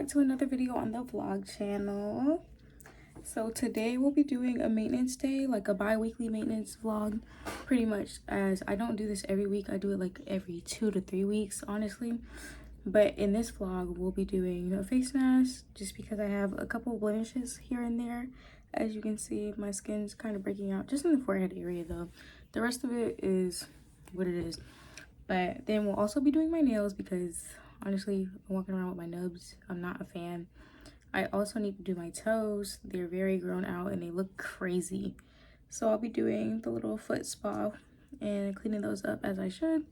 back to another video on the vlog channel. So today we'll be doing a maintenance day, like a bi-weekly maintenance vlog, pretty much, as I don't do this every week. I do it like every 2 to 3 weeks, honestly. But in this vlog we'll be doing a face mask just because I have a couple blemishes here and there. As you can see, my skin's kind of breaking out just in the forehead area though. The rest of it is what it is. But then we'll also be doing my nails because honestly, I'm walking around with my nubs. I'm not a fan. I also need to do my toes. They're very grown out and they look crazy. So I'll be doing the little foot spa and cleaning those up as I should.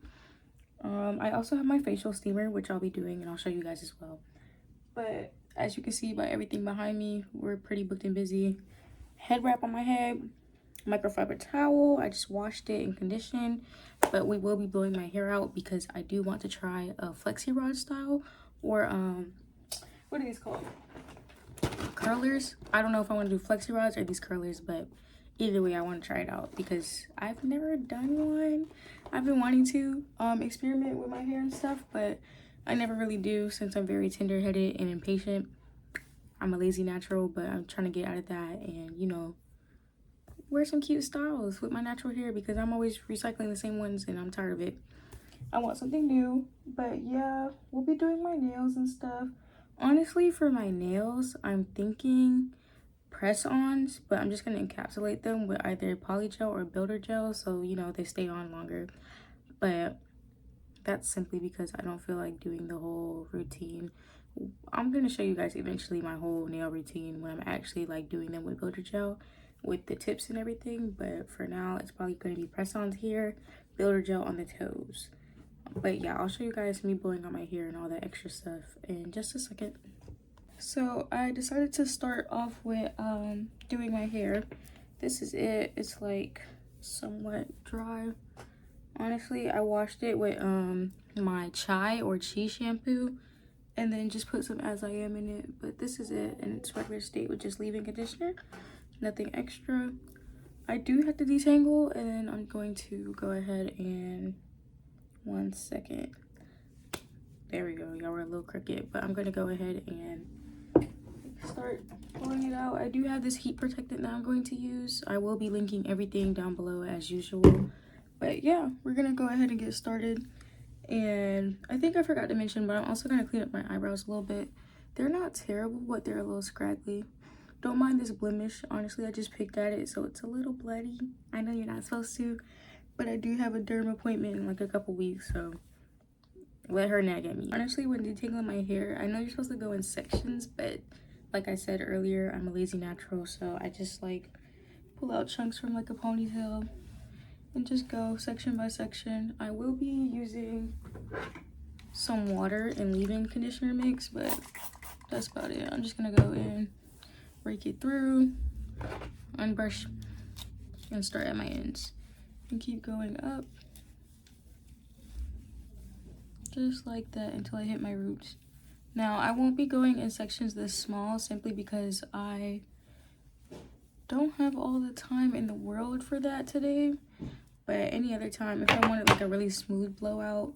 I also have my facial steamer, which I'll be doing and I'll show you guys as well. But as you can see by everything behind me, we're pretty booked and busy. Head wrap on my head, microfiber towel. I just washed it and conditioned, but we will be blowing my hair out because I do want to try a flexi rod style or what are these called? Curlers. I don't know if I want to do flexi rods or these curlers, but either way I want to try it out because I've never done one. I've been wanting to experiment with my hair and stuff, but I never really do since I'm very tender-headed and impatient. I'm a lazy natural, but I'm trying to get out of that and, you know, wear some cute styles with my natural hair because I'm always recycling the same ones and I'm tired of it. I want something new. But yeah, we'll be doing my nails and stuff. Honestly, for my nails, I'm thinking press-ons, but I'm just going to encapsulate them with either polygel or builder gel so, you know, they stay on longer. But that's simply because I don't feel like doing the whole routine. I'm going to show you guys eventually my whole nail routine when I'm actually like doing them with builder gel with the tips and everything, but for now it's probably going to be press-ons here, builder gel on the toes. But yeah, I'll show you guys me blowing on my hair and all that extra stuff in just a second. So I decided to start off with doing my hair. This is it. It's like somewhat dry. Honestly, I washed it with my chai or chi shampoo and then just put some As I Am in it. But this is it, and it's regular state with just leave-in conditioner. Nothing extra. I do have to detangle, and then I'm going to go ahead and 1 second. There we go. Y'all were a little crooked, but I'm going to go ahead and start pulling it out. I do have this heat protectant that I'm going to use. I will be linking everything down below as usual. But yeah, we're going to go ahead and get started. And I think I forgot to mention, but I'm also going to clean up my eyebrows a little bit. They're not terrible, but they're a little scraggly. Don't mind this blemish. Honestly, I just picked at it, so it's a little bloody. I know you're not supposed to, but I do have a derm appointment in like a couple weeks, so let her nag at me. Honestly, when detangling my hair, I know you're supposed to go in sections, but like I said earlier, I'm a lazy natural, so I just like pull out chunks from like a ponytail and just go section by section. I will be using some water and leave-in conditioner mix, but that's about it. I'm just gonna go in, rake it through, unbrush, and start at my ends and keep going up just like that until I hit my roots. Now I won't be going in sections this small simply because I don't have all the time in the world for that today, but any other time, if I wanted like a really smooth blowout,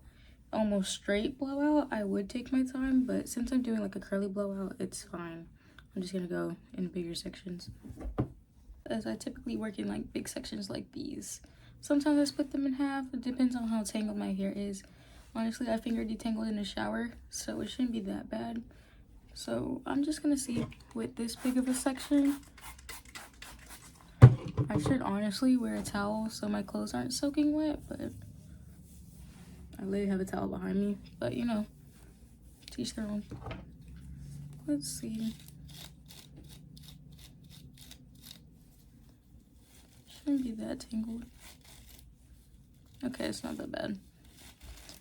almost straight blowout, I would take my time. But since I'm doing like a curly blowout, it's fine. I'm just gonna go in bigger sections, as I typically work in like big sections like these. Sometimes I split them in half. It depends on how tangled my hair is. Honestly, I finger detangled in the shower, so it shouldn't be that bad. So I'm just gonna see with this big of a section. I should honestly wear a towel so my clothes aren't soaking wet, but I literally have a towel behind me. But you know, teach their own. Let's see. Shouldn't be that tangled. Okay, it's not that bad.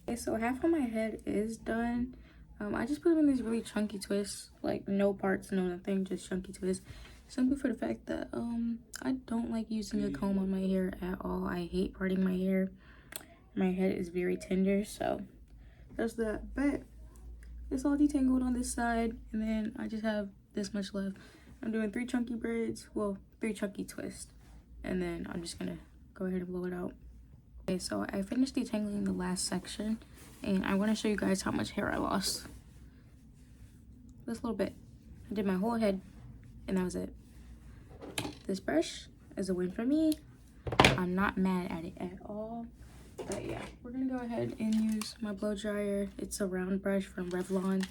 Okay, so half of my head is done. I just put them in these really chunky twists, like no parts, no nothing, just chunky twists. Simply for the fact that I don't like using a comb on my hair at all. I hate parting my hair. My head is very tender, so that's that. But it's all detangled on this side, and then I just have this much left. I'm doing 3 chunky braids, well, 3 chunky twists, and then I'm just gonna go ahead and blow it out. Okay, so I finished detangling the last section, and I want to show you guys how much hair I lost. this little bit. I did my whole head and that was it. This brush is a win for me. I'm not mad at it at all. But yeah, we're gonna go ahead and use my blow dryer. It's a round brush from Revlon.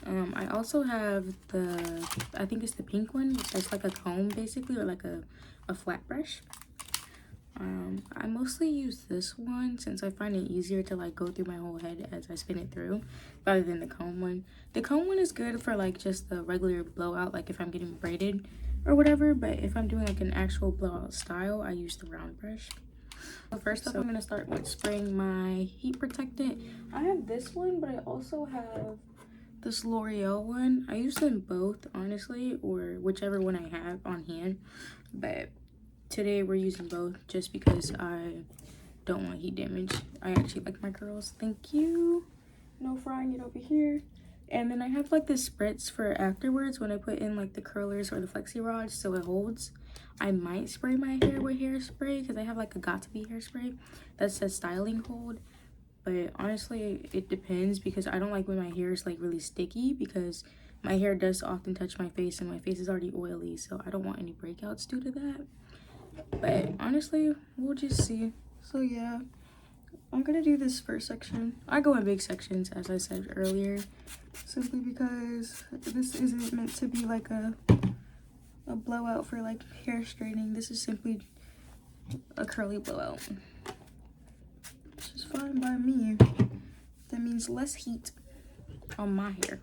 I also have the, I think it's the pink one. It's like a comb basically, or like a flat brush. I mostly use this one since I find it easier to like go through my whole head as I spin it through rather than the comb one. The comb one is good for like just the regular blowout, like if I'm getting braided or whatever, but if I'm doing like an actual blowout style, I use the round brush. So first up, I'm gonna start with spraying my heat protectant. I have this one, but I also have this L'Oreal one. I use them both honestly, or whichever one I have on hand, but today we're using both just because I don't want heat damage. I actually like my curls. Thank you. No frying it over here. And then I have like this spritz for afterwards when I put in like the curlers or the flexi rods so it holds. I might spray my hair with hairspray because I have like a got to be hairspray that says styling hold. But honestly, it depends because I don't like when my hair is like really sticky because my hair does often touch my face and my face is already oily, so I don't want any breakouts due to that. But honestly, we'll just see. So yeah, I'm gonna do this first section. I go in big sections, as I said earlier, simply because this isn't meant to be like a blowout for like hair straightening. This is simply a curly blowout, which is fine by me. That means less heat on my hair,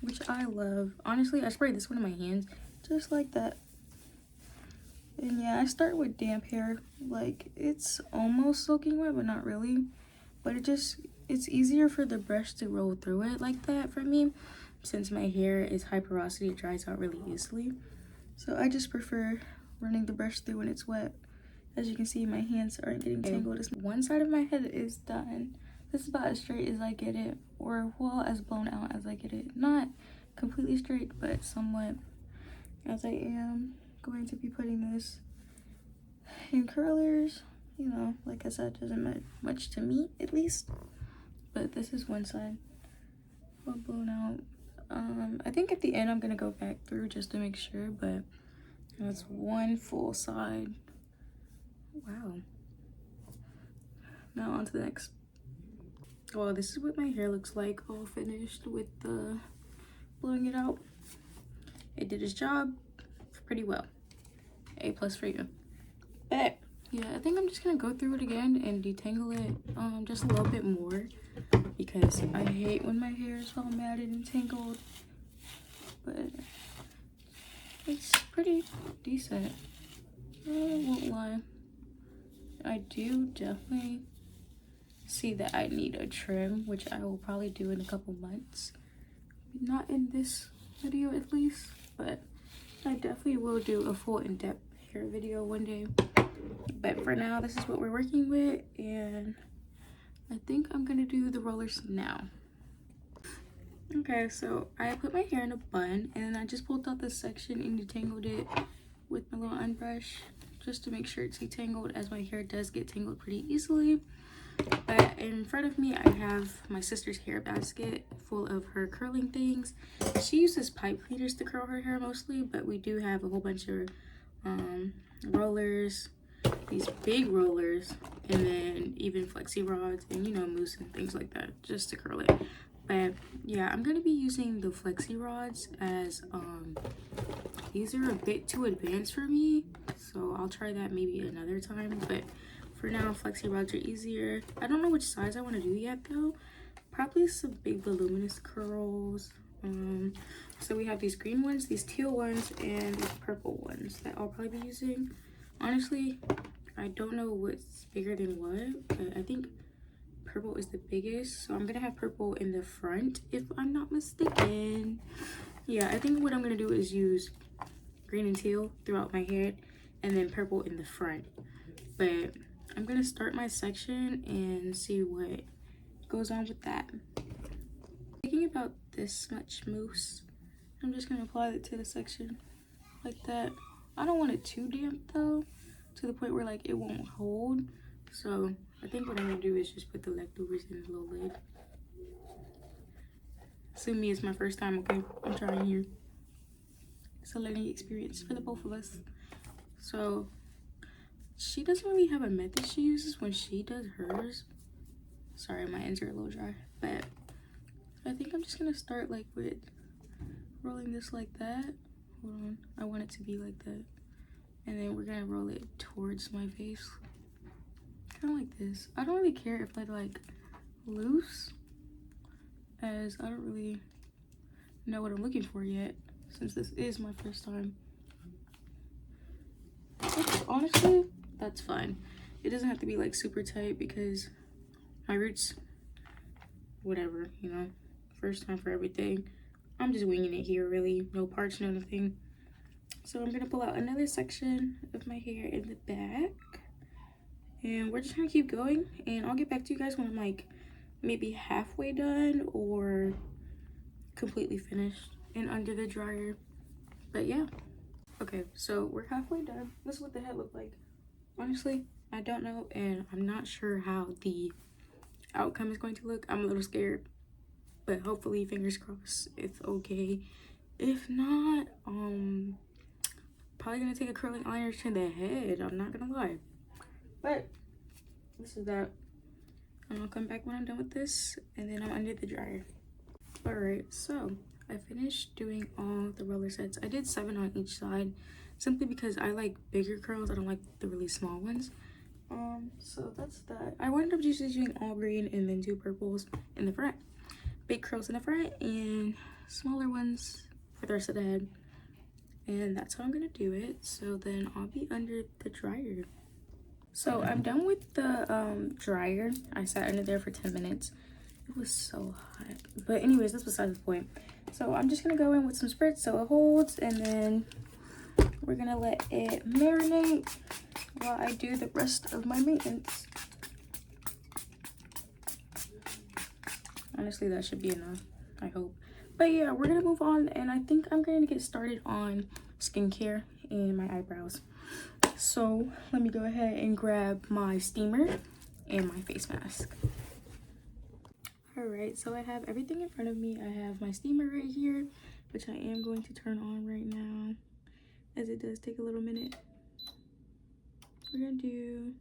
which I love. Honestly, I spray this one in my hands just like that. And yeah, I start with damp hair. Like, it's almost soaking wet, but not really. But it's easier for the brush to roll through it like that for me, since my hair is high porosity, it dries out really easily. So I just prefer running the brush through when it's wet. As you can see, my hands aren't getting tangled. One side of my head is done. This is about as straight as I get it, or well, as blown out as I get it. Not completely straight, but somewhat, as I am going to be putting this in curlers. You know, like I said, doesn't matter much to me at least, but this is one side all blown out. I think at the end I'm gonna go back through just to make sure, but that's one full side. Wow. Now on to the next. Well, this is what my hair looks like all finished with the blowing it out. It did its job pretty well. A+ for you. But yeah, I think I'm just gonna go through it again and detangle it just a little bit more because I hate when my hair is all matted and tangled. But it's pretty decent. I won't lie. I do definitely see that I need a trim, which I will probably do in a couple months. Not in this video at least, but I definitely will do a full in-depth hair video one day. But for now, this is what we're working with, and I think I'm gonna do the rollers now. Okay, so I put my hair in a bun, and then I just pulled out this section and detangled it with my little unbrush just to make sure it's detangled, as my hair does get tangled pretty easily. But in front of me, I have my sister's hair basket full of her curling things. She uses pipe cleaners to curl her hair mostly, but we do have a whole bunch of rollers, these big rollers, and then even flexi rods and, you know, mousse and things like that just to curl it. But yeah, I'm gonna be using the flexi rods as these are a bit too advanced for me, so I'll try that maybe another time. But for now, flexi rods are easier. I don't know which size I want to do yet though. Probably some big voluminous curls. So we have these green ones, these teal ones, and these purple ones that I'll probably be using. Honestly, I don't know what's bigger than what, but I think purple is the biggest, so I'm gonna have purple in the front if I'm not mistaken. Yeah, I think what I'm gonna do is use green and teal throughout my head and then purple in the front. But I'm gonna start my section and see what goes on with that. Thinking about this much mousse, I'm just gonna apply it to the section like that. I don't want it too damp though, to the point where like it won't hold. So I think what I'm gonna do is just put the leftovers in the little lid. assume me, it's my first time, okay? I'm trying here. It's a learning experience for the both of us. So she doesn't really have a method she uses when she does hers. Sorry, my ends are a little dry, but I think I'm just gonna start like with rolling this like that. Hold on, I want it to be like that, and then we're gonna roll it towards my face, kind of like this. I don't really care if they're like loose, as I don't really know what I'm looking for yet, since this is my first time. Which, honestly, that's fine. It doesn't have to be like super tight because my roots, whatever, you know, first time for everything. I'm just winging it here, really. No parts, no nothing. So I'm gonna pull out another section of my hair in the back, and we're just gonna keep going, and I'll get back to you guys when I'm like maybe halfway done or completely finished and under the dryer. But yeah, okay, so we're halfway done. This is what the head looked like. Honestly, I don't know, and I'm not sure how the outcome is going to look. I'm a little scared, but hopefully, fingers crossed, it's okay. If not, probably gonna take a curling iron to the head, I'm not gonna lie. But this is that, and I'll come back when I'm done with this, and then I'm under the dryer. All right, so I finished doing all the roller sets. I did 7 on each side, simply because I like bigger curls. I don't like the really small ones. So that's that. I wound up just using all green and then 2 purples in the front. Big curls in the front and smaller ones for the rest of the head. And that's how I'm gonna do it. So then I'll be under the dryer. So I'm done with the dryer. I sat under there for 10 minutes. It was so hot. But anyways, that's beside the point. So I'm just gonna go in with some spritz so it holds, and then we're gonna let it marinate while I do the rest of my maintenance. Honestly, that should be enough, I hope. But yeah, we're gonna move on, and I think I'm gonna get started on skincare and my eyebrows. So let me go ahead and grab my steamer and my face mask. All right, so I have everything in front of me. I have my steamer right here, which I am going to turn on right now, as it does take a little minute. We're gonna do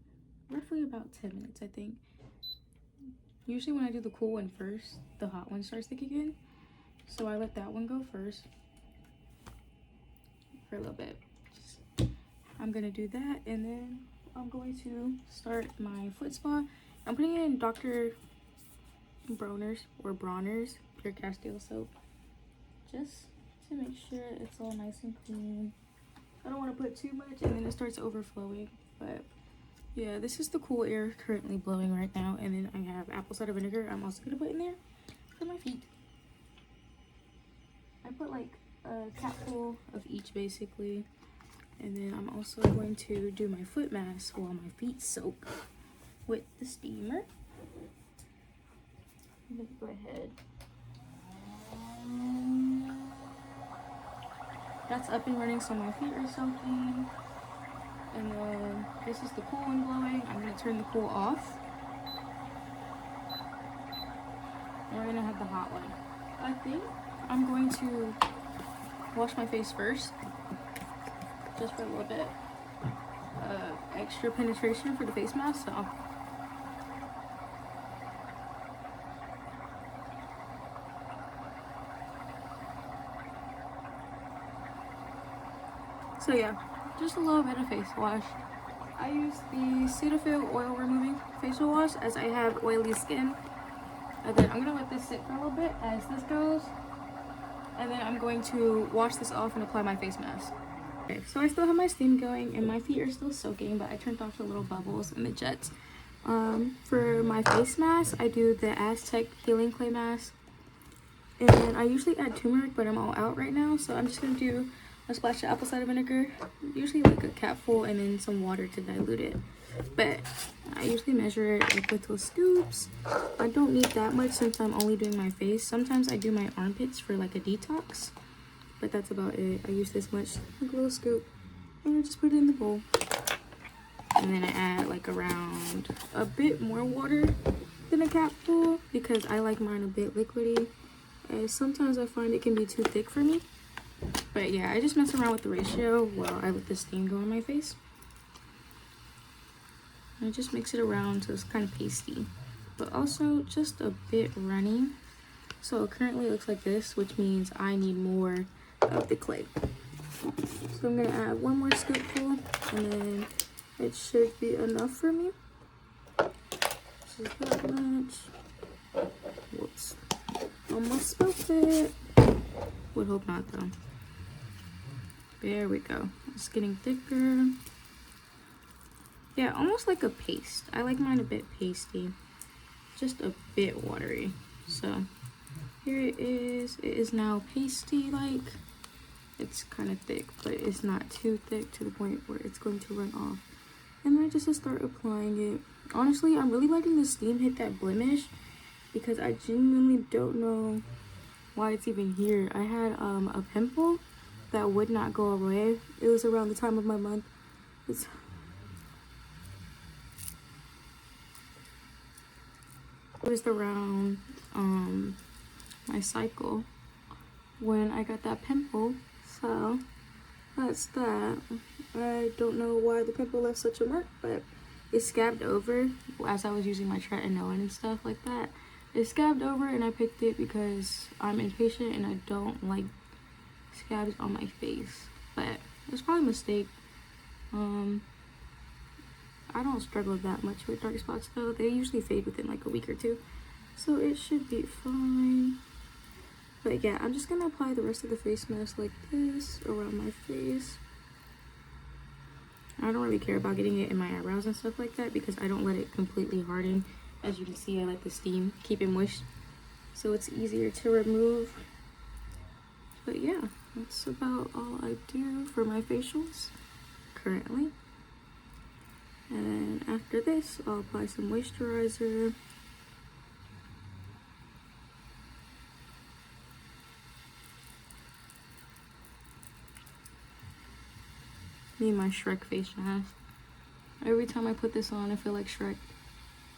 roughly about 10 minutes, I think. Usually when I do the cool one first, the hot one starts to kick in. So I let that one go first for a little bit. I'm gonna do that, and then I'm going to start my foot spa. I'm putting in Dr. Bronner's Pure Castile soap, just to make sure it's all nice and clean. I don't want to put too much and then it starts overflowing, but yeah, this is the cool air currently blowing right now. And then I have apple cider vinegar I'm also gonna put in there for my feet. I put like a capful of each basically, and then I'm also going to do my foot mask while my feet soak with the steamer. I'm gonna go ahead. That's up and running, so my feet are soaking. And then this is the cool one blowing. I'm gonna turn the cool off. And we're gonna have the hot one. I think I'm going to wash my face first, just for a little bit extra penetration for the face mask. So yeah, just a little bit of face wash. I use the Cetaphil oil removing facial wash as I have oily skin. And then I'm gonna let this sit for a little bit as this goes. And then I'm going to wash this off and apply my face mask. Okay, so I still have my steam going and my feet are still soaking, but I turned off the little bubbles and the jets. For my face mask, I do the Aztec Healing Clay Mask. And I usually add turmeric, but I'm all out right now, so I'm just gonna do a splash of apple cider vinegar, usually like a capful, and then some water to dilute it. But I usually measure it like with little scoops. I don't need that much since I'm only doing my face. Sometimes I do my armpits for like a detox, but that's about it. I use this much, like a little scoop, and I just put it in the bowl. And then I add like around a bit more water than a capful because I like mine a bit liquidy. Sometimes I find it can be too thick for me. But yeah, I just mess around with the ratio while I let the steam go on my face. I just mix it around so it's kind of pasty, but also just a bit runny. So currently it looks like this, which means I need more of the clay. So I'm gonna add one more scoopful, and then it should be enough for me. This is that much. Whoops. Almost spilled it. Would hope not though. There we go. It's getting thicker. Yeah, almost like a paste. I like mine a bit pasty. Just a bit watery. So here it is. It is now pasty like. It's kind of thick, but it's not too thick to the point where it's going to run off. And then I just start applying it. Honestly, I'm really letting the steam hit that blemish because I genuinely don't know why it's even here. I had a pimple that would not go away. It was around the time of my month. It was around my cycle when I got that pimple. So that's that. I don't know why the pimple left such a mark, but it scabbed over as I was using my tretinoin and stuff like that. It scabbed over, and I picked it because I'm impatient and I don't like scabs on my face. But it's probably a mistake. I don't struggle that much with dark spots though. They usually fade within like a week or two, so it should be fine. But yeah, I'm just gonna apply the rest of the face mask like this around my face. I don't really care about getting it in my eyebrows and stuff like that because I don't let it completely harden. As you can see, I let the steam keep it moist, so it's easier to remove. But yeah, that's about all I do for my facials currently. And then after this, I'll apply some moisturizer. Need my Shrek face mask. Every time I put this on, I feel like Shrek.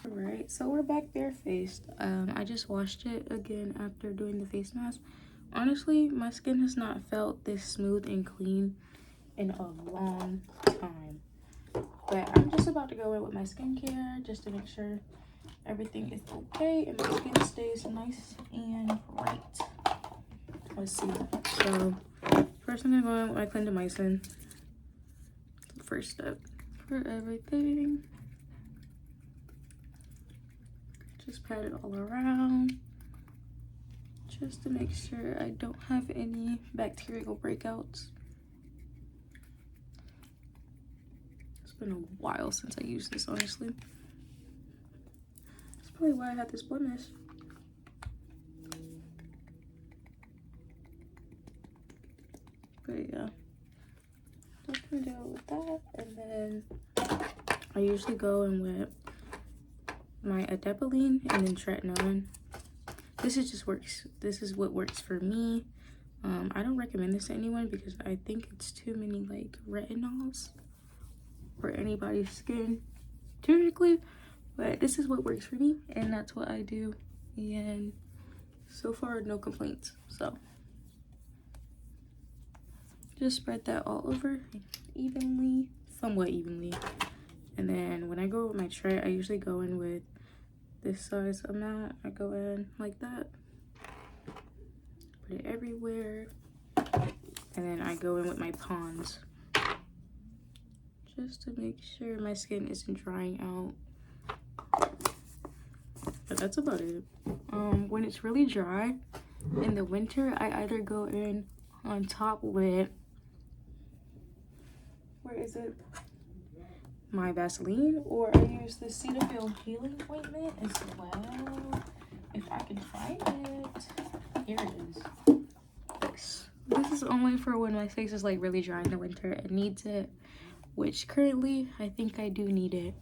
Alright, so we're back barefaced. I just washed it again after doing the face mask. Honestly, my skin has not felt this smooth and clean in a long time. But I'm just about to go in with my skincare just to make sure everything is okay and my skin stays nice and bright. Let's see. So first I'm gonna go in with my clindamycin. First step for everything. Just pat it all around just to make sure I don't have any bacterial breakouts. It's been a while since I used this, honestly. That's probably why I had this blemish. But yeah, just gonna deal with that. And then I usually go in with my adapalene and then tretinoin. This is just works. This is what works for me. I don't recommend this to anyone because I think it's too many like retinols for anybody's skin typically, but this is what works for me and that's what I do, and so far no complaints. So just spread that all over evenly, somewhat evenly. And then when I go with my tray, I usually go in with this size amount. I go in like that, put it everywhere, and then I go in with my Pond's just to make sure my skin isn't drying out. But that's about it. When it's really dry in the winter, I either go in on top with, where is it, my Vaseline, or I use the Cetaphil healing ointment as well, if I can find it. Here it is. This is only for when my face is like really dry in the winter and needs it, which currently I think I do need it,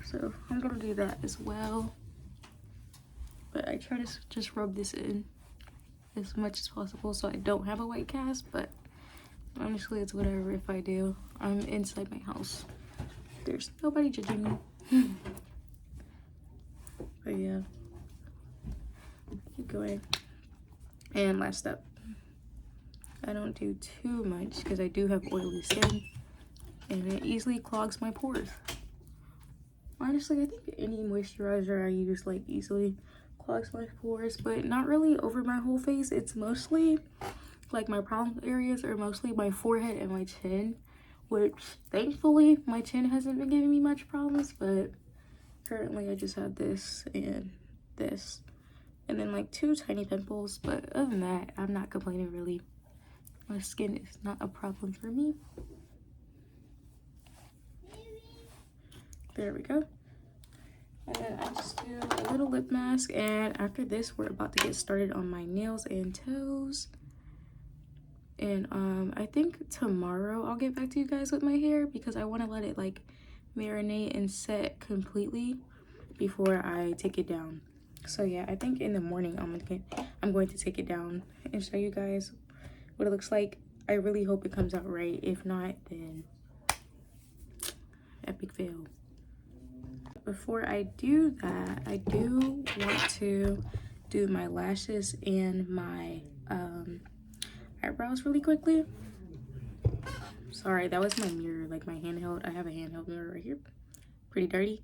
so I'm gonna do that as well. But I try to just rub this in as much as possible so I don't have a white cast, but honestly it's whatever if I do. I'm inside my house, there's nobody judging me. But yeah, keep going. And last step, I don't do too much because I do have oily skin and it easily clogs my pores. Honestly, I think any moisturizer I use like easily clogs my pores, but not really over my whole face. It's mostly like my problem areas are mostly my forehead and my chin, which thankfully my chin hasn't been giving me much problems, but currently I just have this and this, and then like 2 tiny pimples. But other than that, I'm not complaining really. My skin is not a problem for me. There we go. And then I just do a little lip mask, and after this we're about to get started on my nails and toes. And I think tomorrow I'll get back to you guys with my hair because I want to let it like marinate and set completely before I take it down. So yeah, I think in the morning I'm going to take it down and show you guys what it looks like. I really hope it comes out right. If not, then epic fail. Before I do that, I do want to do my lashes and my eyebrows really quickly. Sorry, that was my mirror, like my handheld. I have a handheld mirror right here. Pretty dirty.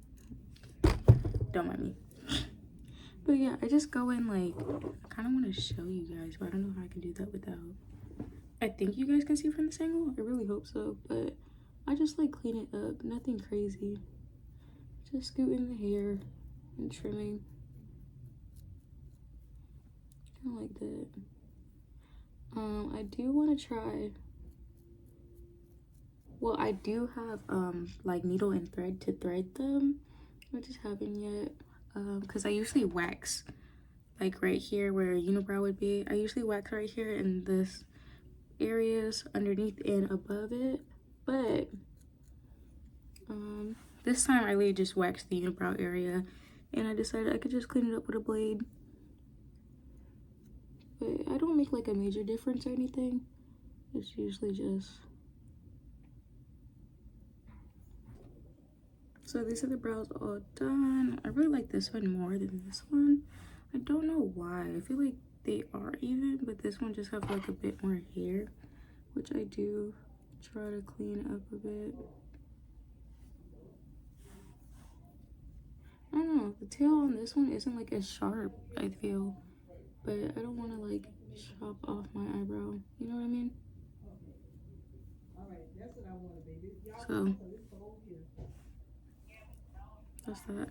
Don't mind me. But yeah, I just go in like, I kind of want to show you guys, but I don't know how I can do that without. I think you guys can see from this angle. I really hope so, but I just like clean it up. Nothing crazy. Just scooting the hair and trimming. Kind of like that. I do want to try. Well, I do have like needle and thread to thread them. I just haven't yet. Because I usually wax like right here where unibrow would be. I usually wax right here in this areas underneath and above it, but this time I really just waxed the unibrow area, and I decided I could just clean it up with a blade. But I don't make like a major difference or anything. It's usually just. So these are the brows all done. I really like this one more than this one. I don't know why. I feel like they are even, but this one just has like a bit more hair, which I do try to clean up a bit. I don't know, the tail on this one isn't like as sharp, I feel, but I don't want to like chop off my eyebrow, you know what I mean? So that's that.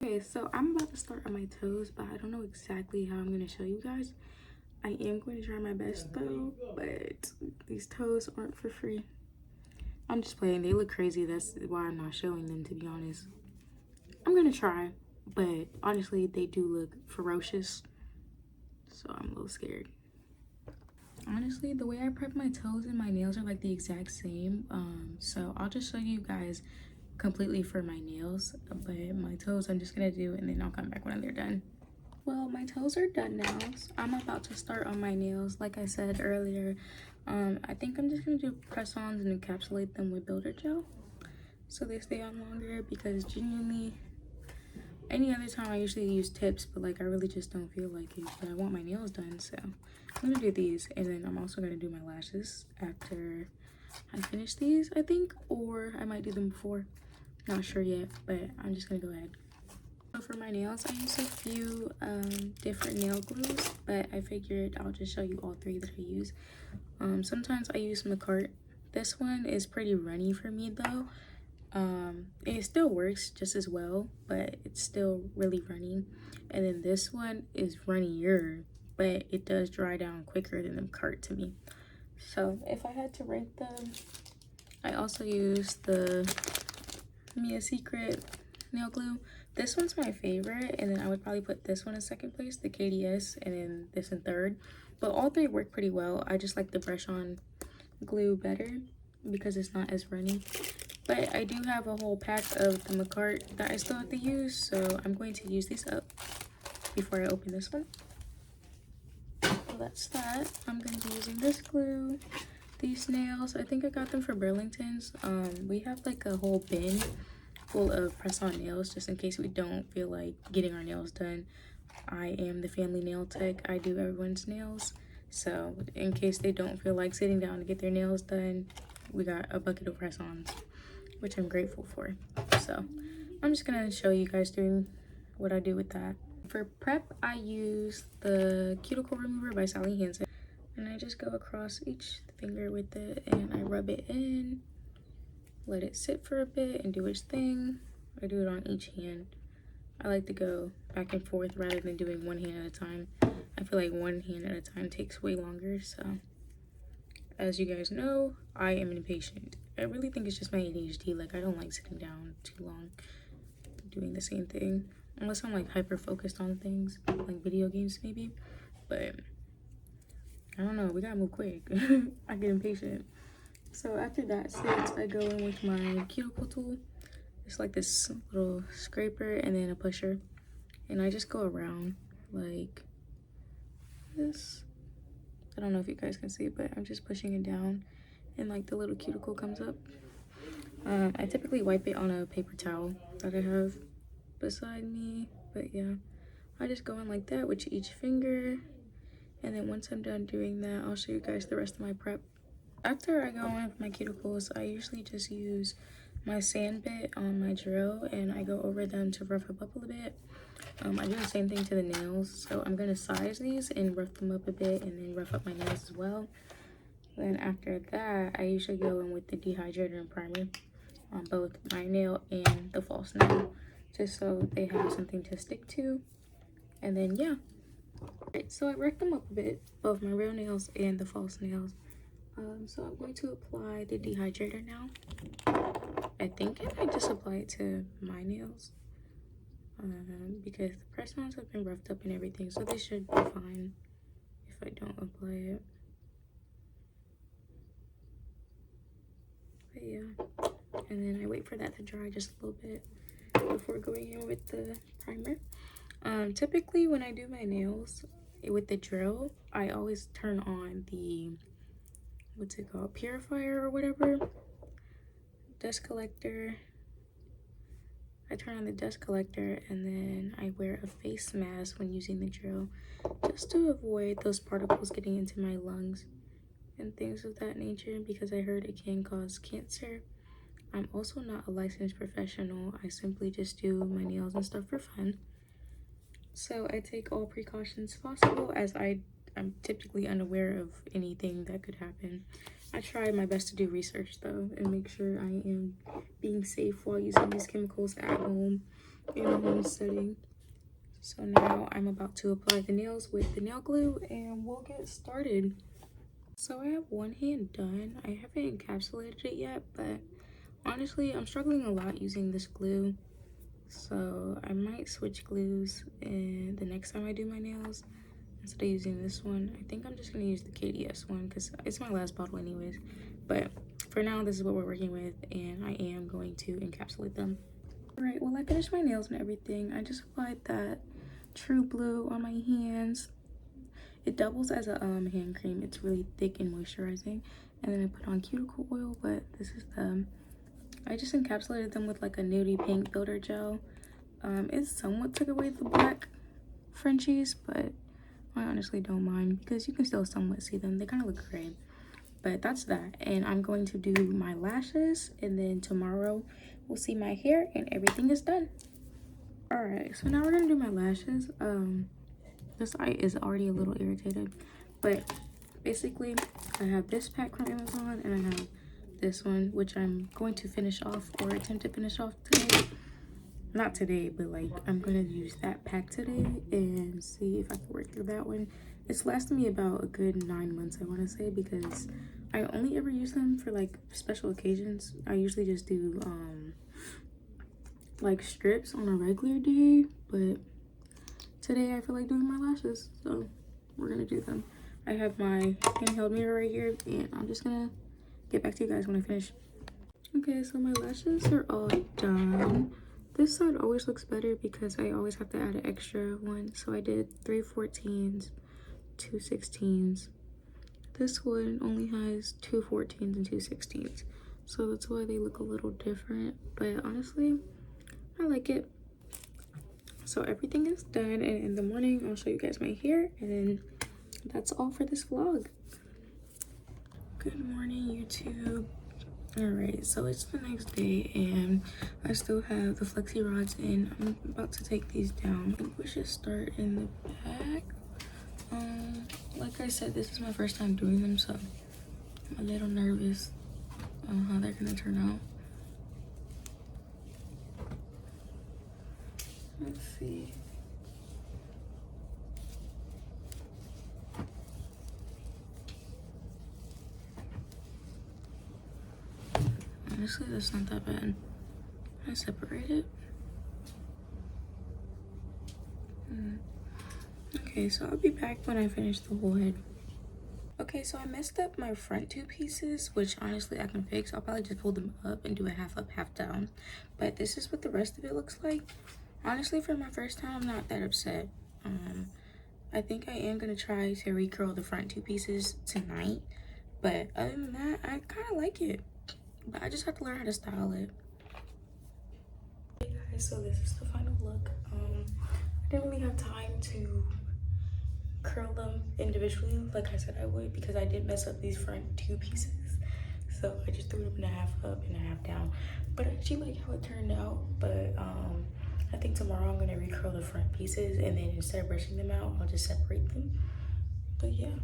Okay, so I'm about to start on my toes, but I don't know exactly how I'm going to show you guys. I am going to try my best though, but these toes aren't for free. I'm just playing. They look crazy. That's why I'm not showing them, to be honest. I'm gonna try, but honestly they do look ferocious, so I'm a little scared. Honestly, the way I prep my toes and my nails are like the exact same, so I'll just show you guys completely for my nails, but my toes I'm just gonna do, and then I'll come back when they're done. Well, my toes are done now, so I'm about to start on my nails. Like I said earlier, I think I'm just gonna do press-ons and encapsulate them with builder gel so they stay on longer, because genuinely any other time I usually use tips, but like I really just don't feel like it, but I want my nails done, so I'm gonna do these, and then I'm also gonna do my lashes after I finish these, I think, or I might do them before. Not sure yet, but I'm just gonna go ahead. So for my nails, I use a few different nail glues, but I figured I'll just show you all 3 that I use. Sometimes I use McCart. This one is pretty runny for me though. It still works just as well, but it's still really runny. And then this one is runnier, but it does dry down quicker than the McCart to me. So if I had to rank them, I also use the Mia Secret nail glue. This one's my favorite, and then I would probably put this one in second place, the KDS, and then this in third. But all 3 work pretty well. I just like the brush-on glue better because it's not as runny. But I do have a whole pack of the McCart that I still have to use, so I'm going to use these up before I open this one. So that's that. I'm going to be using this glue. These nails, I think I got them from Burlington's. We have like a whole bin full of press-on nails just in case we don't feel like getting our nails done. I am the family nail tech. I do everyone's nails. So in case they don't feel like sitting down to get their nails done, we got a bucket of press-ons, which I'm grateful for. So I'm just gonna show you guys doing what I do with that. For prep, I use the cuticle remover by Sally Hansen, and I just go across each finger with it and I rub it in, let it sit for a bit and do its thing. I do it on each hand. I like to go back and forth rather than doing one hand at a time. I feel like one hand at a time takes way longer. So as you guys know, I am impatient. I really think it's just my ADHD. Like, I don't like sitting down too long doing the same thing, unless I'm like hyper focused on things like video games maybe. But I don't know, we gotta move quick. I get impatient. So after that sits, I go in with my cuticle tool. It's like this little scraper and then a pusher, and I just go around like this. I don't know if you guys can see it, but I'm just pushing it down and like the little cuticle comes up. I typically wipe it on a paper towel that I have beside me, but yeah, I just go in like that with each finger, and then once I'm done doing that, I'll show you guys the rest of my prep. After I go in with my cuticles, I usually just use my sand bit on my drill and I go over them to rough up a little bit. I do the same thing to the nails, so I'm gonna size these and rough them up a bit and then rough up my nails as well. Then after that, I usually go in with the dehydrator and primer on both my nail and the false nail, just so they have something to stick to. And then yeah, right, so I roughed them up a bit, both my real nails and the false nails. So I'm going to apply the dehydrator now. I think I might just apply it to my nails, because the press-ons have been roughed up and everything, so they should be fine if I don't apply it. But yeah, and then I wait for that to dry just a little bit before going in with the primer. Typically when I do my nails with the drill, I always turn on the, what's it called, purifier or whatever, dust collector. I turn on the dust collector and then I wear a face mask when using the drill, just to avoid those particles getting into my lungs and things of that nature, because I heard it can cause cancer. I'm also not a licensed professional. I simply just do my nails and stuff for fun. So I take all precautions possible, as I'm typically unaware of anything that could happen. I try my best to do research though and make sure I am being safe while using these chemicals at home in a home setting. So now I'm about to apply the nails with the nail glue and we'll get started. So I have one hand done. I haven't encapsulated it yet, but honestly I'm struggling a lot using this glue. So I might switch glues and the next time I do my nails, instead of using this one. I think I'm just gonna use the KDS one because it's my last bottle anyways. But for now, this is what we're working with, and I am going to encapsulate them. All right, well, I finished my nails and everything. I just applied that True Blue on my hands. It doubles as a hand cream. It's really thick and moisturizing. And then I put on cuticle oil, but this is the, I just encapsulated them with like a nudie pink builder gel. It somewhat took away the black Frenchies, but I honestly don't mind because you can still somewhat see them. They kind of look gray, but that's that. And I'm going to do my lashes, and then tomorrow we'll see my hair and everything is done. All right, so now we're gonna do my lashes. This eye is already a little irritated, but basically I have this pack from Amazon and I have this one, which I'm going to finish off, or attempt to finish off today. Not today, but like I'm gonna use that pack today and see if I can work through that one. It's lasted me about a good 9 months, I want to say, because I only ever use them for like special occasions. I usually just do like strips on a regular day, but today I feel like doing my lashes, so we're gonna do them. I have my handheld mirror right here, and I'm just gonna get back to you guys when I finish. Okay, so my lashes are all done. This side always looks better because I always have to add an extra one. So I did 3 14s, 2 16s. This one only has 2 14s and 2 16s. So that's why they look a little different. But honestly, I like it. So everything is done, and in the morning I'll show you guys my hair, and then that's all for this vlog. Good morning, YouTube. Alright, so it's the next day and I still have the flexi rods in. I'm about to take these down. I think we should start in the back. Like I said, this is my first time doing them, so I'm a little nervous on how they're gonna turn out. Let's see. Honestly, that's not that bad. I separate it. Okay, so I'll be back when I finish the whole head. Okay, so I messed up my front two pieces, which honestly I can fix. I'll probably just pull them up and do a half up, half down. But this is what the rest of it looks like. Honestly, for my first time, I'm not that upset. I think I am gonna try to recurl the front two pieces tonight. But other than that, I kind of like it. But I just have to learn how to style it. Hey guys, so this is the final look. I didn't really have time to curl them individually like I said I would, because I did mess up these front two pieces. So I just threw them in a half up and a half down. But I actually like how it turned out. But I think tomorrow I'm gonna recurl the front pieces, and then instead of brushing them out, I'll just separate them. But yeah.